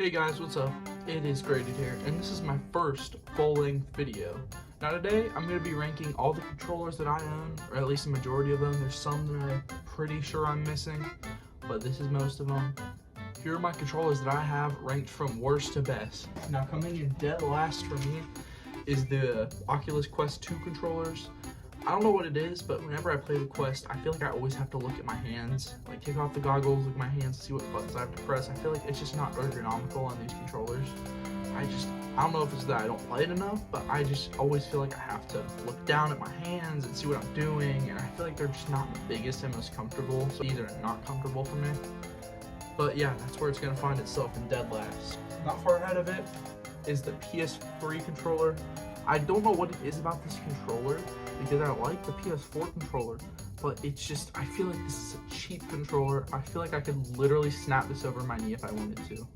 Hey guys, what's up? It is Grated here, and this is my first full-length video. Now today, I'm going to be ranking all the controllers that I own, or at least the majority of them. There's some that I'm pretty sure I'm missing, but this is most of them. Here are my controllers that I have ranked from worst to best. Now coming in dead last for me is the Oculus Quest 2 controllers. I don't know what it is, but whenever I play the Quest, I feel like I always have to look at my hands. Like, take off the goggles, look at my hands, see what buttons I have to press. I feel like it's just not ergonomical on these controllers. I don't know if it's that I don't play it enough, but I just always feel like I have to look down at my hands and see what I'm doing, and I feel like they're just not the biggest and most comfortable, so these are not comfortable for me. But yeah, that's where it's going to find itself in dead last. Not far ahead of it is the PS3 controller. I don't know what it is about this controller, because I like the PS4 controller, but it's just, I feel like this is a cheap controller. I feel like I could literally snap this over my knee if I wanted to.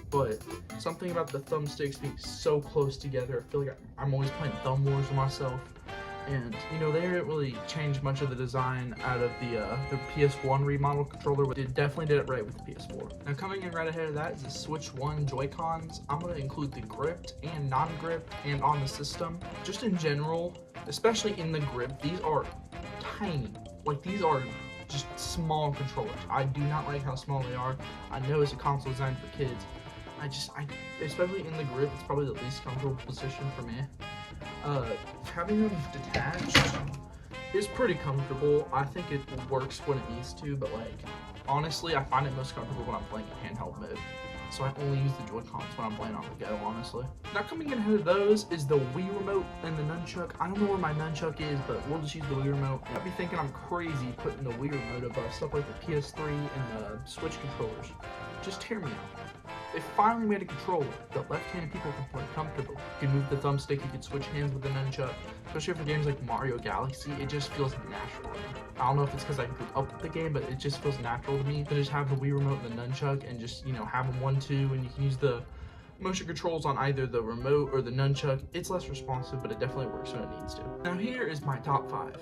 But something about the thumbsticks being so close together, I feel like I'm always playing thumb wars with myself. And, you know, they didn't really change much of the design out of the PS1 remodel controller, but it definitely did it right with the PS4. Now, coming in right ahead of that is the Switch 1 Joy-Cons. I'm going to include the gripped and non-gripped and on the system. Just in general, especially in the grip, these are tiny. Like, these are just small controllers. I do not like how small they are. I know it's a console designed for kids. Especially in the grip, it's probably the least comfortable position for me. Having them detached is pretty comfortable. I think it works when it needs to, but like, honestly, I find it most comfortable when I'm playing in handheld mode. So I only use the Joy-Cons when I'm playing on the go, honestly. Now coming in ahead of those is the Wii Remote and the Nunchuck. I don't know where my Nunchuck is, but we'll just use the Wii Remote. I'd be thinking I'm crazy putting the Wii Remote above stuff like the PS3 and the Switch controllers. Just hear me out. They finally made a controller that left-handed people can play comfortable. You can move the thumbstick, you can switch hands with the nunchuck. Especially for games like Mario Galaxy, it just feels natural. I don't know if it's because I grew up with the game, but it just feels natural to me to just have the Wii Remote and the nunchuck and just, you know, have them 1, 2, and you can use the motion controls on either the remote or the nunchuck. It's less responsive, but it definitely works when it needs to. Now here is my top 5.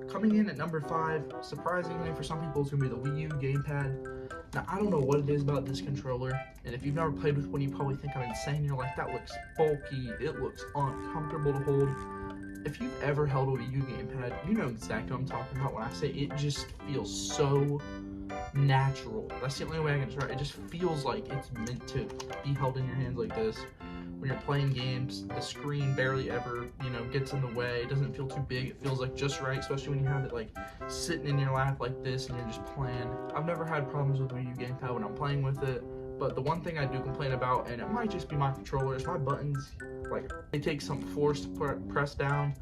Coming in at number 5, surprisingly for some people, it's going to be the Wii U gamepad. Now, I don't know what it is about this controller, and if you've never played with one, you probably think I'm insane. You're like, that looks bulky, it looks uncomfortable to hold. If you've ever held a Wii U gamepad, you know exactly what I'm talking about when I say it just feels so natural. That's the only way I can describe it. It just feels like it's meant to be held in your hands like this. When you're playing games, the screen barely ever, you know, gets in the way. It doesn't feel too big. It feels like just right, especially when you have it like sitting in your lap like this and you're just playing. I've never had problems with the Wii U gamepad when I'm playing with it, but the one thing I do complain about, and it might just be my controller, is my buttons. Like, they take some force to press down.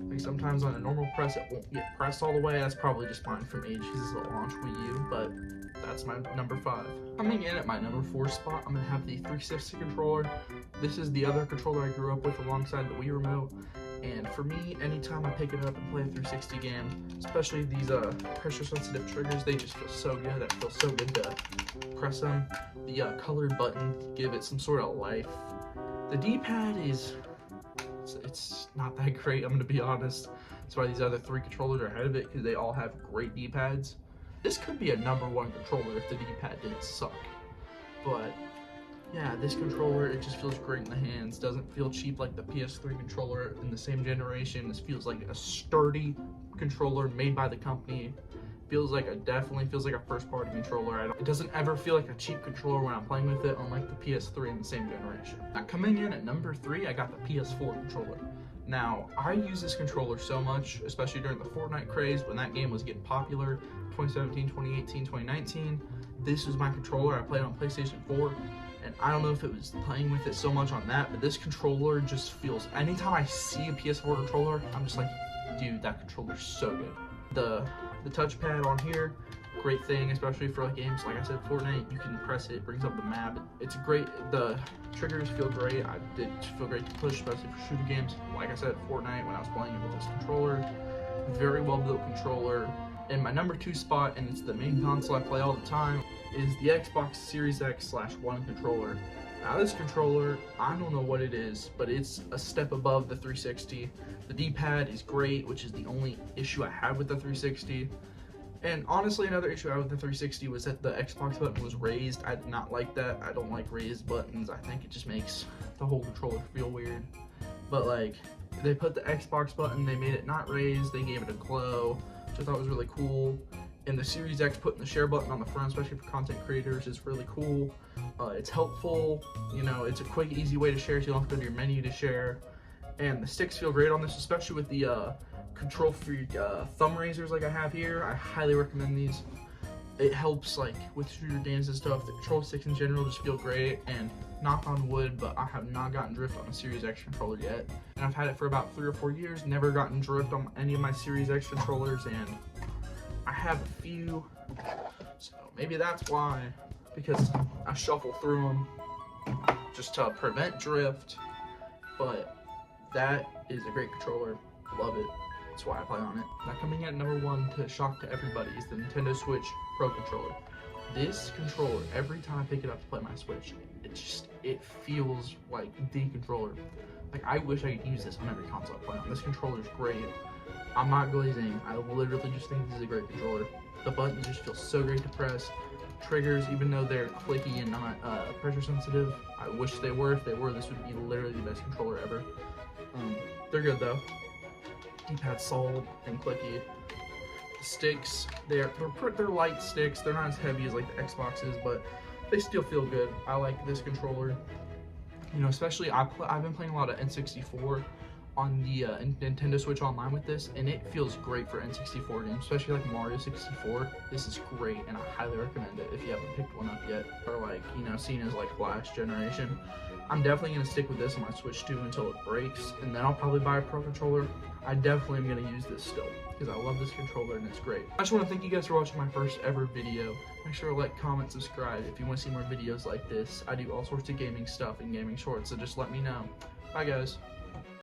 Like, sometimes on a normal press, it won't get pressed all the way. That's probably just mine from age. This is a launch Wii U, but that's my number 5. Coming in at my number 4 spot, I'm going to have the 360 controller. This is the other controller I grew up with alongside the Wii Remote. And for me, anytime I pick it up and play a 360 game, especially these pressure-sensitive triggers, they just feel so good. It feels so good to press them. The colored buttons give it some sort of life. The D-pad it's not that great, I'm going to be honest. That's why these other 3 controllers are ahead of it, because they all have great D-pads. This could be a number 1 controller if the D-pad didn't suck. But yeah, this controller, it just feels great in the hands. Doesn't feel cheap like the PS3 controller in the same generation. This feels like a sturdy controller made by the company. Definitely feels like a first-party controller. It doesn't ever feel like a cheap controller when I'm playing with it, unlike the PS3 in the same generation. Now, coming in at number 3, I got the PS4 controller. Now, I use this controller so much, especially during the Fortnite craze, when that game was getting popular, 2017, 2018, 2019. This was my controller. I played on PlayStation 4, and I don't know if it was playing with it so much on that, but this controller just feels, anytime I see a PS4 controller, I'm just like, dude, that controller's so good. The touchpad on here, great thing, especially for like games like I said, Fortnite. You can press it, brings up the map. It's great. The triggers feel great. I did feel great to push, especially for shooter games. Like I said, Fortnite, when I was playing it with this controller, very well built controller. And my number 2 spot, and it's the main console I play all the time, is the Xbox Series X/1 controller. Now this controller, I don't know what it is, but it's a step above the 360. The D-pad is great, which is the only issue I have with the 360. And honestly, another issue I had with the 360 was that the Xbox button was raised. I did not like that. I don't like raised buttons. I think it just makes the whole controller feel weird. But like, they put the Xbox button, they made it not raised, they gave it a glow, which I thought was really cool. And the Series X putting the share button on the front, especially for content creators, is really cool. It's helpful, you know, it's a quick, easy way to share so you don't have to go to your menu to share. And the sticks feel great on this, especially with the control free thumb raisers like I have here. I highly recommend these. It helps like with shooter games and stuff. The control sticks in general just feel great, and knock on wood, but I have not gotten drift on a Series X controller yet. And I've had it for about 3 or 4 years, never gotten drift on any of my Series X controllers, and I have a few, so maybe that's why, because I shuffle through them just to prevent drift. But that is a great controller, love it. That's why I play on it. Now coming at number 1 to shock to everybody is the Nintendo Switch Pro Controller. This controller, every time I pick it up to play my Switch, it feels like the controller. Like, I wish I could use this on every console I play on. This controller is great. I'm not glazing. I literally just think this is a great controller. The buttons just feel so great to press. Triggers, even though they're clicky and not pressure sensitive, I wish they were. If they were, this would be literally the best controller ever. They're good though. D-pad's solid and clicky. The sticks, they're light sticks. They're not as heavy as like the Xboxes, but they still feel good. I like this controller. You know, especially I've been playing a lot of N64 on the Nintendo Switch Online with this, and it feels great for N64 games, especially like Mario 64. This is great, and I highly recommend it if you haven't picked one up yet, or like, you know, seen as like last generation. I'm definitely gonna stick with this on my Switch 2 until it breaks, and then I'll probably buy a Pro controller. I definitely am gonna use this still, because I love this controller and it's great. I just want to thank you guys for watching my first ever video. Make sure to like, comment, subscribe if you want to see more videos like this. I do all sorts of gaming stuff and gaming shorts, so just let me know. Bye guys.